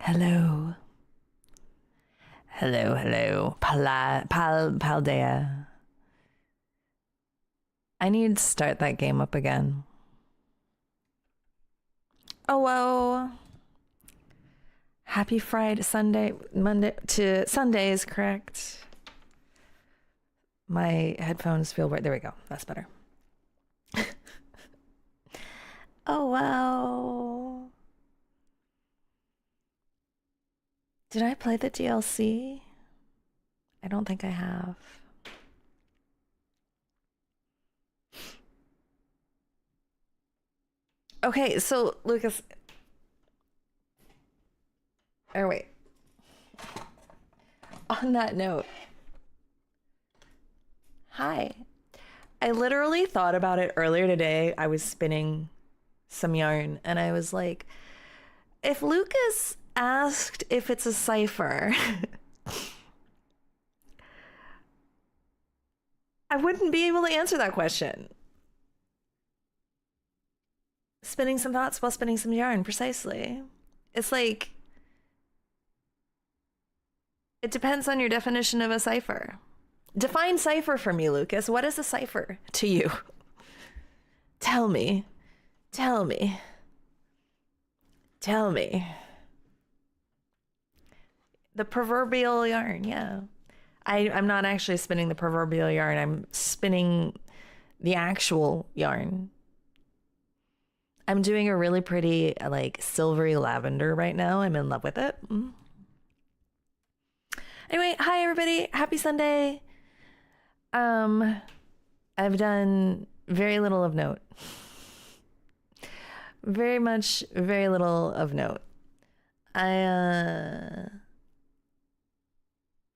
Hello. Hello. Paldea. I need to start that game up again. Oh, whoa. Happy Friday, Monday to Sunday is correct. My headphones feel right. There we go. That's better. Oh, wow. Did I play the DLC? I don't think I have. Okay, so Lucas. Oh, wait. On that note. Hi. I literally thought about it earlier today. I was spinning some yarn and I was like, if Lucas asked if it's a cipher, I wouldn't be able to answer that question. Spinning some thoughts while spinning some yarn, precisely. It's like, it depends on your definition of a cipher. Define cipher for me, Lucas. What is a cipher to you? Tell me. The proverbial yarn, yeah. I'm not actually spinning the proverbial yarn. I'm spinning the actual yarn. I'm doing a really pretty, like, silvery lavender right now. I'm in love with it. Anyway, hi, everybody. Happy Sunday. I've done very little of note. Very little of note. I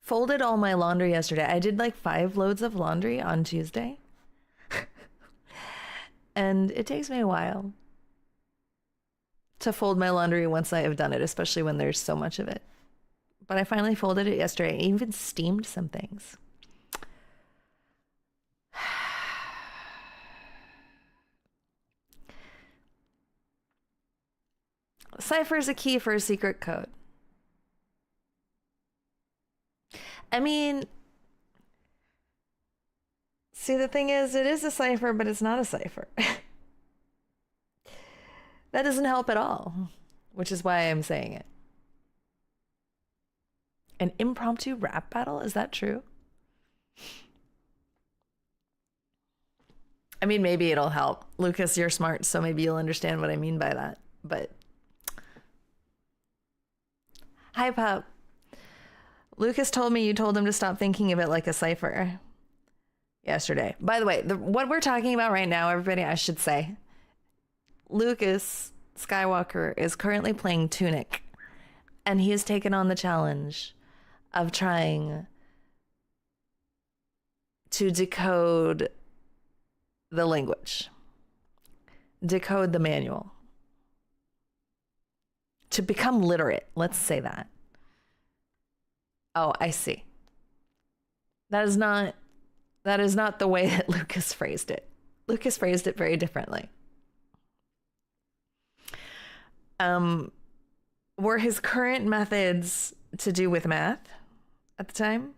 folded all my laundry yesterday. I did like 5 loads of laundry on Tuesday. And it takes me a while to fold my laundry once I have done it, especially when there's so much of it. But I finally folded it yesterday. I even steamed some things. Cipher is a key for a secret code. I mean, see, the thing is, it is a cipher, but it's not a cipher. That doesn't help at all, which is why I'm saying it. An impromptu rap battle? Is that true? I mean, maybe it'll help. Lucas, you're smart, so maybe you'll understand what I mean by that. But hi, Pup. Lucas told me you told him to stop thinking of it like a cipher yesterday. By the way, what we're talking about right now, everybody, I should say, Lucas Skywalker is currently playing Tunic, and he has taken on the challenge of trying to decode the language, decode the manual, to become literate. Let's say that. Oh, I see. That is not the way that Lucas phrased it. Lucas phrased it very differently. Were his current methods to do with math at the time?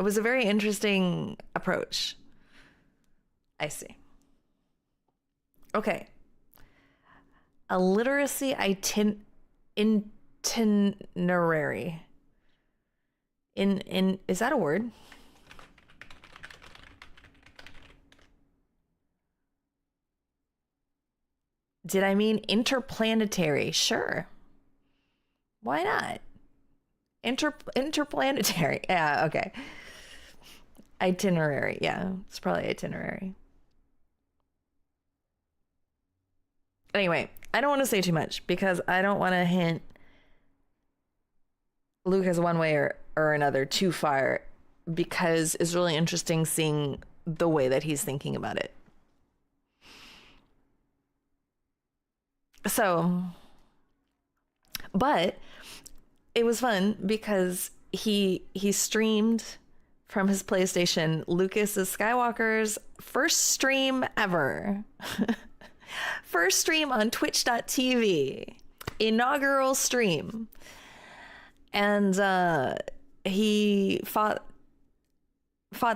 It was a very interesting approach. I see. Okay. A literacy itinerary. Is that a word? Did I mean interplanetary? Sure. Why not? Interplanetary. Yeah, okay. Itinerary. Yeah, it's probably itinerary. Anyway, I don't want to say too much because I don't want to hint Lucas one way or another too far, because it's really interesting seeing the way that he's thinking about it. So, but it was fun because he streamed from his PlayStation Lucas Skywalker's first stream ever. First stream on twitch.tv. inaugural stream. And he fought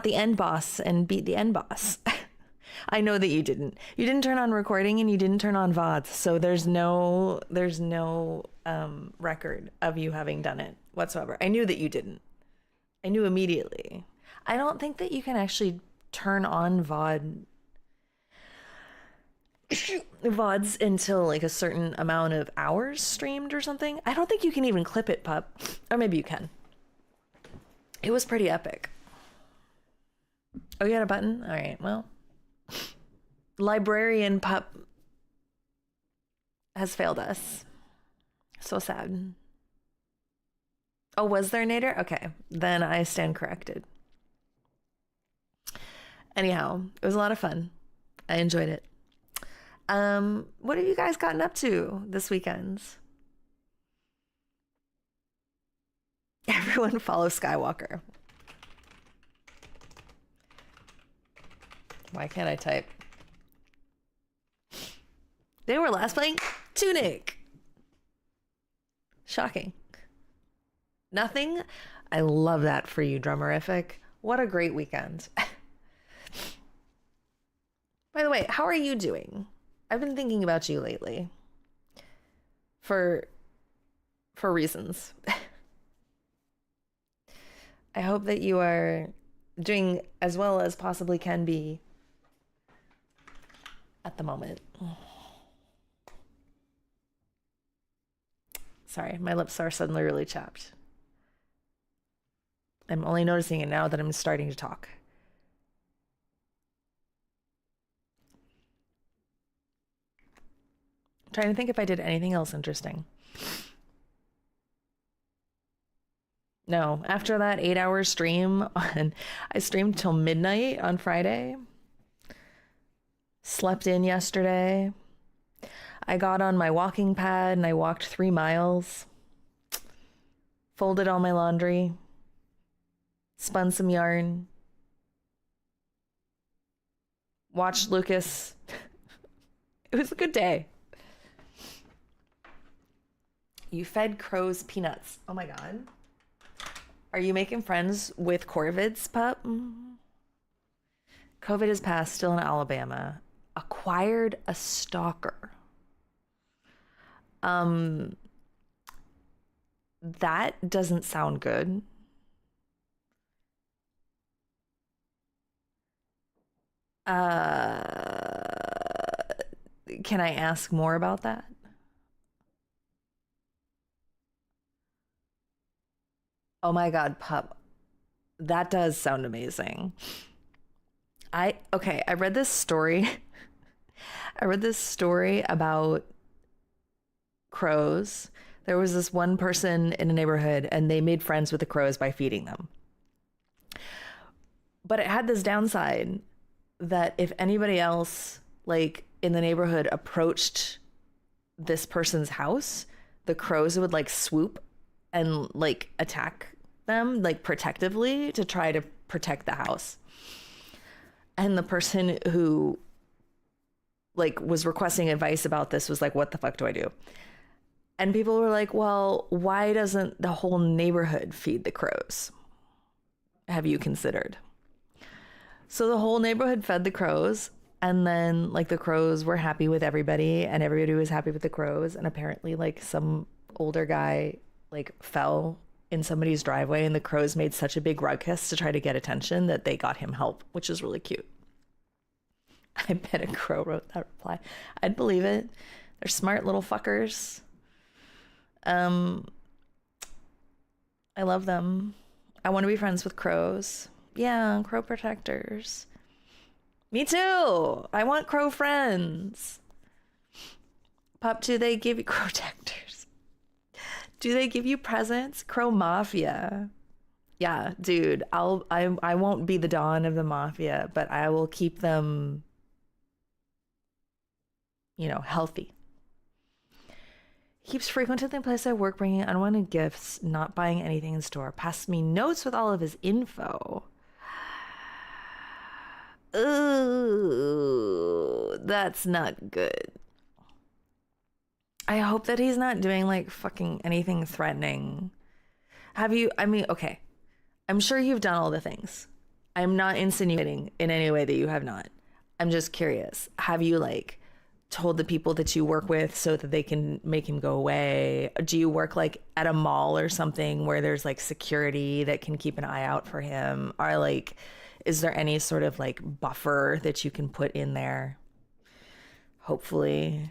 the end boss and beat the end boss. I know that you didn't. You didn't turn on recording and you didn't turn on VODs, so there's no record of you having done it whatsoever. I knew that you didn't. I knew immediately. I don't think that you can actually turn on VODs until like a certain amount of hours streamed or something. I don't think you can even clip it, pup. Or maybe you can. It was pretty epic. Oh, you had a button? All right, well. Librarian pup has failed us. So sad. Oh, was there Nader? Okay, then I stand corrected. Anyhow, it was a lot of fun. I enjoyed it. What have you guys gotten up to this weekend? Everyone follow Skywalker. Why can't I type? They were last playing Tunic. Shocking. Nothing? I love that for you, Drummerific. What a great weekend. By the way, how are you doing? I've been thinking about you lately. For reasons. I hope that you are doing as well as possibly can be at the moment. Sorry, my lips are suddenly really chapped. I'm only noticing it now that I'm starting to talk. I'm trying to think if I did anything else interesting. No, after that 8-hour stream, I streamed till midnight on Friday. Slept in yesterday. I got on my walking pad and I walked 3 miles. Folded all my laundry. Spun some yarn. Watched Lucas. It was a good day. You fed crows peanuts. Oh my God. Are you making friends with Corvids, pup? COVID is passed, still in Alabama. Acquired a stalker. That doesn't sound good. Can I ask more about that? Oh my God, pup. That does sound amazing. I read this story. I read this story about crows. There was this one person in a neighborhood and they made friends with the crows by feeding them. But it had this downside that if anybody else like in the neighborhood approached this person's house, the crows would like swoop and like attack them like protectively to try to protect the house. And the person who like was requesting advice about this was like, what the fuck do I do? And people were like, well, why doesn't the whole neighborhood feed the crows? Have you considered? So the whole neighborhood fed the crows, and then like the crows were happy with everybody and everybody was happy with the crows. And apparently like some older guy like fell in somebody's driveway and the crows made such a big ruckus to try to get attention that they got him help, which is really cute. I bet a crow wrote that reply. I'd believe it. They're smart little fuckers. I love them. I want to be friends with crows. Yeah, crow protectors. Me too. I want crow friends. Pup, do they give you crow protectors? Do they give you presents? Crow mafia. Yeah, dude. I won't be the dawn of the mafia, but I will keep them, healthy. Keeps frequenting the place I work, bringing unwanted gifts, not buying anything in store. Passed me notes with all of his info. Ooh, that's not good. I hope that he's not doing like fucking anything threatening. I mean, okay. I'm sure you've done all the things. I'm not insinuating in any way that you have not. I'm just curious. Have you like told the people that you work with so that they can make him go away? Do you work like at a mall or something where there's like security that can keep an eye out for him? Or like, is there any sort of like buffer that you can put in there? Hopefully.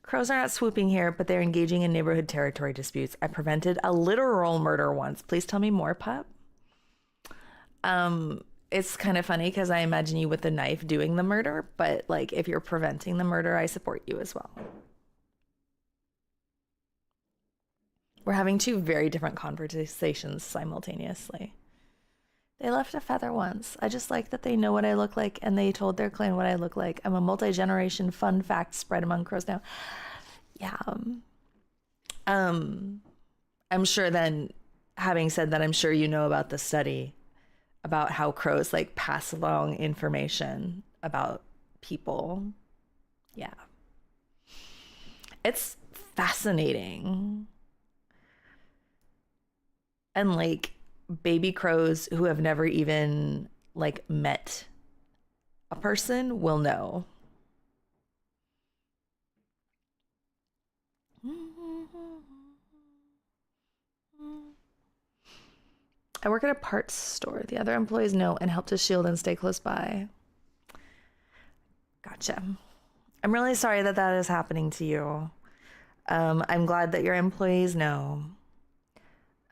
Crows are not swooping here, but they're engaging in neighborhood territory disputes. I prevented a literal murder once. Please tell me more, pup. It's kind of funny because I imagine you with the knife doing the murder, but like if you're preventing the murder, I support you as well. We're having two very different conversations simultaneously. They left a feather once. I just like that they know what I look like and they told their clan what I look like. I'm a multi-generation fun fact spread among crows now. Yeah. I'm sure then, having said that, I'm sure you know about the study about how crows like pass along information about people. Yeah. It's fascinating. And like baby crows who have never even like met a person will know. I work at a parts store. The other employees know and help to shield and stay close by. Gotcha. I'm really sorry that that is happening to you. I'm glad that your employees know.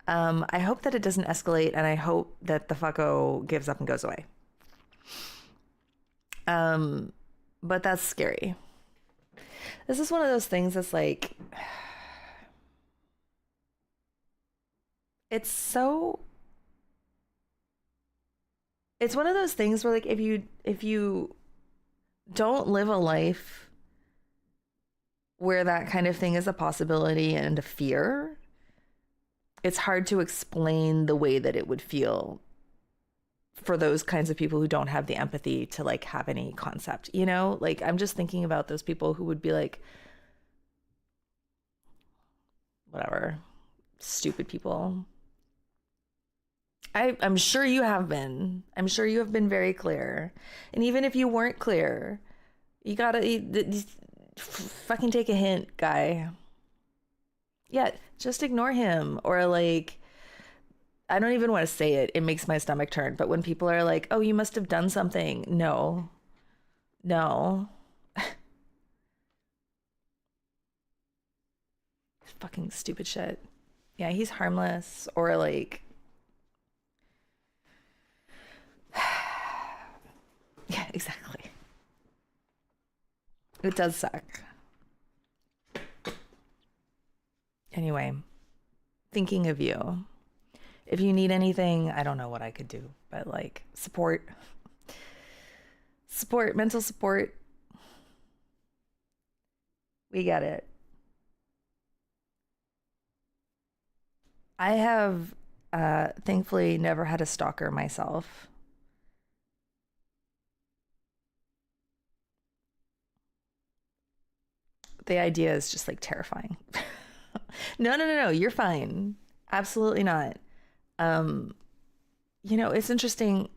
I hope that it doesn't escalate, and I hope that the fucko gives up and goes away. But that's scary. This is one of those things that's like, it's one of those things where like if you don't live a life where that kind of thing is a possibility and a fear, it's hard to explain the way that it would feel for those kinds of people who don't have the empathy to like have any concept, you know? Like I'm just thinking about those people who would be like, whatever, stupid people. I'm sure you have been. I'm sure you have been very clear. And even if you weren't clear, you gotta fucking take a hint, guy. Yeah, just ignore him. Or like, I don't even want to say it. It makes my stomach turn. But when people are like, oh, you must have done something. No. Fucking stupid shit. Yeah, he's harmless. Or like, yeah, exactly. It does suck. Anyway, thinking of you. If you need anything, I don't know what I could do, but like support, mental support. We get it. I have thankfully never had a stalker myself. The idea is just like terrifying. No. You're fine. Absolutely not. It's interesting.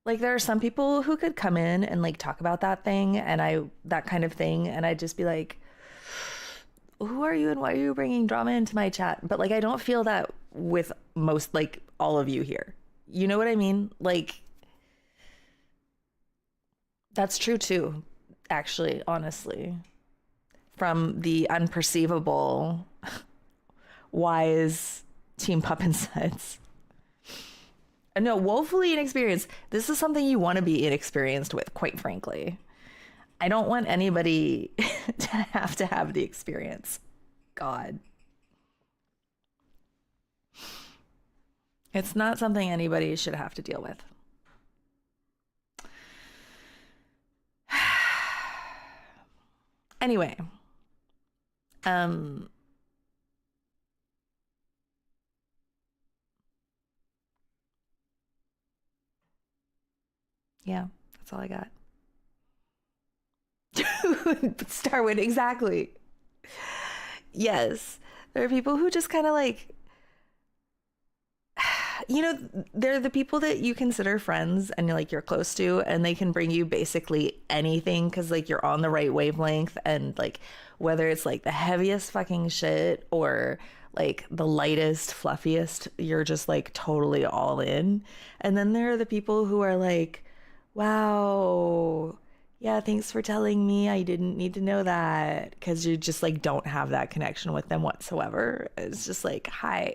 Like there are some people who could come in and like talk about that thing that kind of thing. And I'd just be like, who are you and why are you bringing drama into my chat? But like, I don't feel that with most, like all of you here. You know what I mean? Like that's true too, actually, honestly. From the unperceivable, wise Team Pup Insights. No, woefully inexperienced. This is something you want to be inexperienced with, quite frankly. I don't want anybody to have the experience. God. It's not something anybody should have to deal with. Anyway. Yeah, that's all I got. Starwood, exactly. Yes. There are people who just kind of like, you know, they're the people that you consider friends and you're close to, and they can bring you basically anything because like you're on the right wavelength, and like whether it's like the heaviest fucking shit or like the lightest, fluffiest, you're just like totally all in. And then there are the people who are like, wow, yeah, thanks for telling me. I didn't need to know that, because you just like don't have that connection with them whatsoever. It's just like, hi.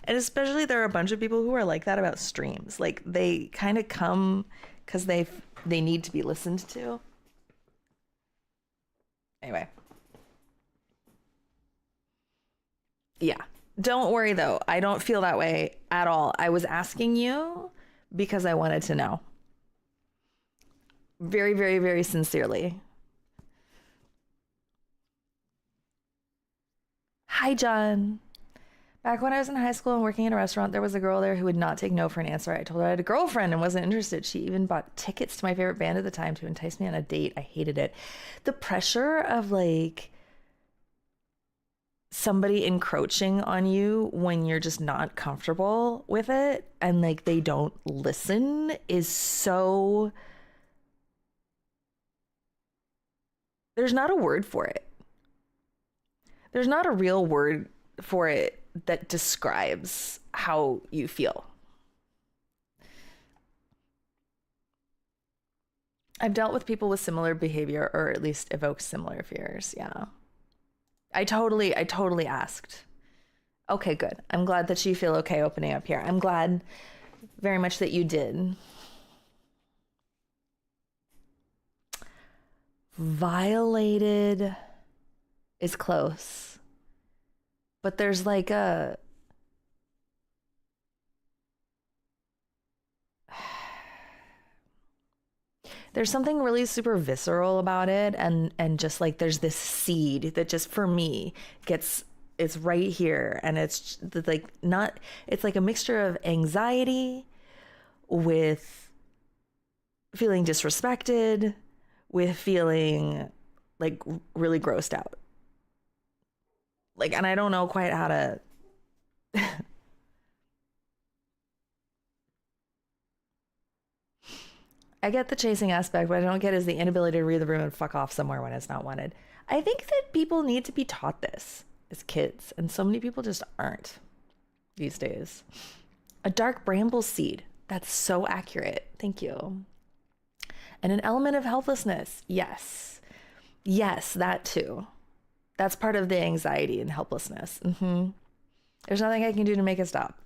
And especially there are a bunch of people who are like that about streams. Like they kind of come because they need to be listened to. Anyway. Yeah. Don't worry though. I don't feel that way at all. I was asking you because I wanted to know. Very, very, very sincerely. Hi, John. Back when I was in high school and working in a restaurant, there was a girl there who would not take no for an answer. I told her I had a girlfriend and wasn't interested. She even bought tickets to my favorite band at the time to entice me on a date. I hated it. The pressure of like somebody encroaching on you when you're just not comfortable with it and like they don't listen is so... There's not a word for it. There's not a real word for it that describes how you feel. I've dealt with people with similar behavior, or at least evoked similar fears. Yeah. I totally asked. Okay, good. I'm glad that you feel okay opening up here. I'm glad very much that you did. Violated is close. But there's like a... There's something really super visceral about it, and just like there's this seed that just for me it's right here, and it's like not... It's like a mixture of anxiety with feeling disrespected, with feeling like really grossed out. Like, and I don't know quite how to... I get the chasing aspect, but I don't get is the inability to read the room and fuck off somewhere when it's not wanted. I think that people need to be taught this as kids, and so many people just aren't these days. A dark bramble seed. That's so accurate. Thank you. And an element of helplessness. Yes. Yes, that too. That's part of the anxiety and helplessness. Mm-hmm. There's nothing I can do to make it stop.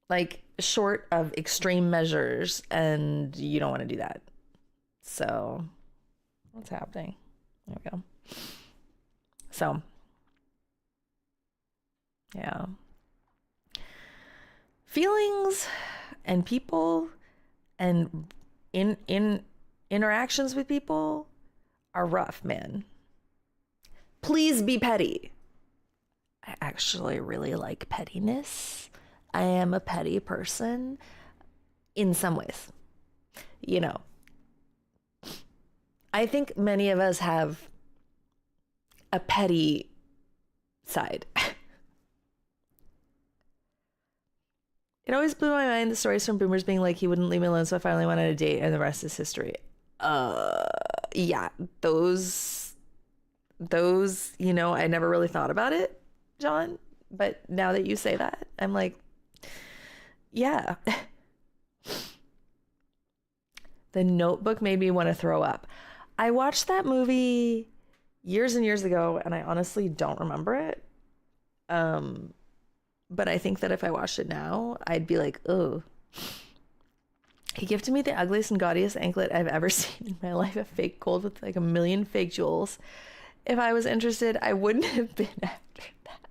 Like, short of extreme measures, and you don't want to do that. So, what's happening? There we go. So, yeah. Feelings and people and in interactions with people are rough, man. Please be petty. I actually really like pettiness. I am a petty person in some ways. You know, I think many of us have a petty side. It always blew my mind, the stories from boomers being like, he wouldn't leave me alone, so I finally went on a date, and the rest is history. Yeah, those, you know, I never really thought about it, John, but now that you say that, I'm like, yeah. The Notebook made me want to throw up. I watched that movie years and years ago, and I honestly don't remember it. But I think that if I watched it now, I'd be like, oh. He gifted me the ugliest and gaudiest anklet I've ever seen in my life, a fake gold with like a million fake jewels. If I was interested, I wouldn't have been after that.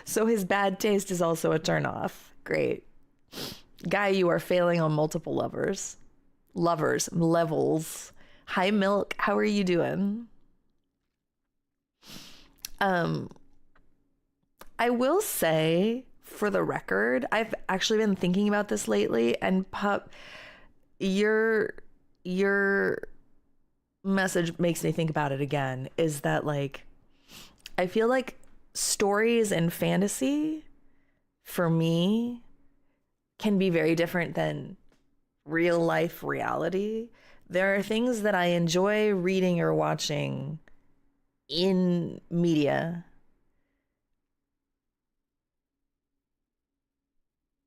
So his bad taste is also a turnoff. Great. Guy, you are failing on multiple levels. Hi, Milk. How are you doing? I will say, for the record, I've actually been thinking about this lately, and Pup, you're your message makes me think about it again, is that like I feel like stories and fantasy for me can be very different than real life reality. There are things that I enjoy reading or watching in media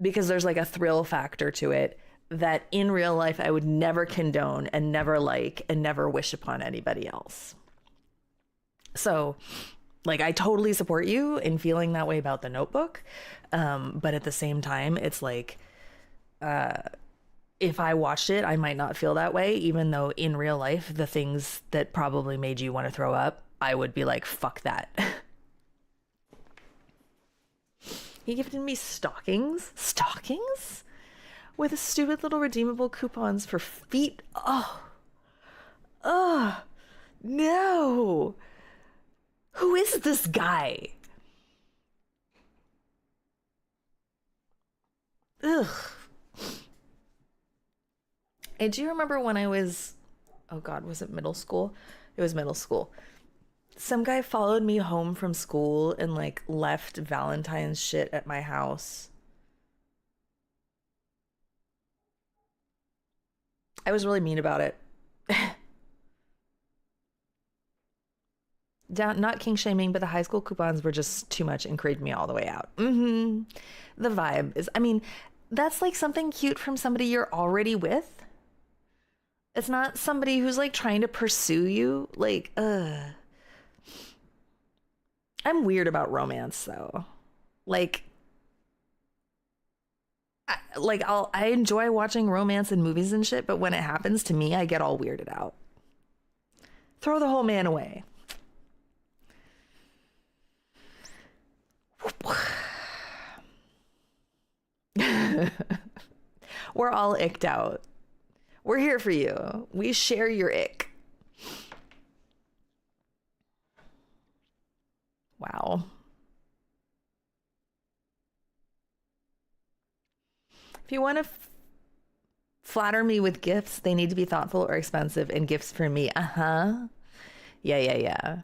because there's like a thrill factor to it that in real life I would never condone and never like and never wish upon anybody else. So like I totally support you in feeling that way about The Notebook. But at the same time, it's like if I watched it, I might not feel that way, even though in real life, the things that probably made you want to throw up, I would be like, fuck that. He gifted me stockings. Stockings? With stupid little redeemable coupons for feet. Oh, no. Who is this guy? Ugh. And do you remember when I was, oh God, was it middle school? It was middle school. Some guy followed me home from school and like left Valentine's shit at my house. I was really mean about it. Not king shaming, but the high school coupons were just too much and creeped me all the way out. The vibe is, I mean, that's like something cute from somebody you're already with. It's not somebody who's like trying to pursue you. Like, I'm weird about romance though. Like, I enjoy watching romance in movies and shit, but when it happens to me, I get all weirded out. Throw the whole man away. We're all icked out. We're here for you. We share your ick. Wow. If you want to flatter me with gifts, they need to be thoughtful or expensive, and gifts for me. Yeah.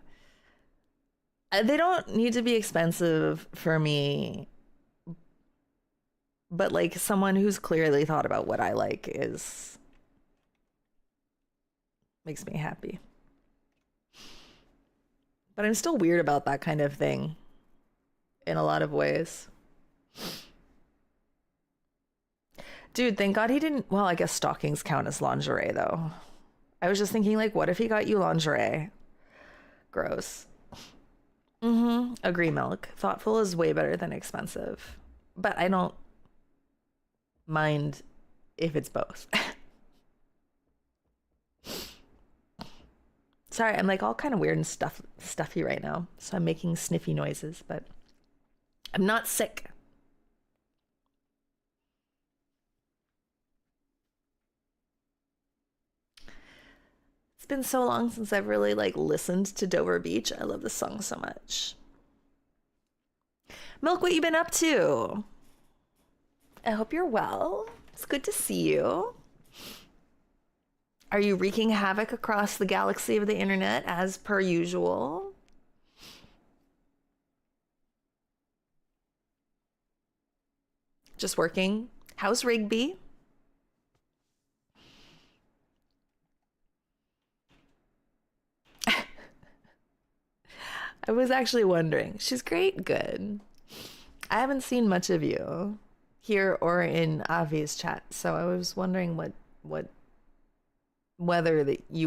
They don't need to be expensive for me, but like someone who's clearly thought about what I like is makes me happy. But I'm still weird about that kind of thing in a lot of ways. Dude, thank God he didn't. Well, I guess stockings count as lingerie though. I was just thinking like, what if he got you lingerie? Gross. Agree, Milk. Thoughtful is way better than expensive. But I don't mind if it's both. Sorry, I'm like all kind of weird and stuffy right now. So I'm making sniffy noises, but I'm not sick. It's been so long since I've really like listened to Dover Beach. I love this song so much. Milk, what you been up to? I hope you're well. It's good to see you. Are you wreaking havoc across the galaxy of the internet as per usual? Just working. How's Rigby? I was actually wondering. She's great. Good. I haven't seen much of you here or in Avi's chat, so I was wondering whether that you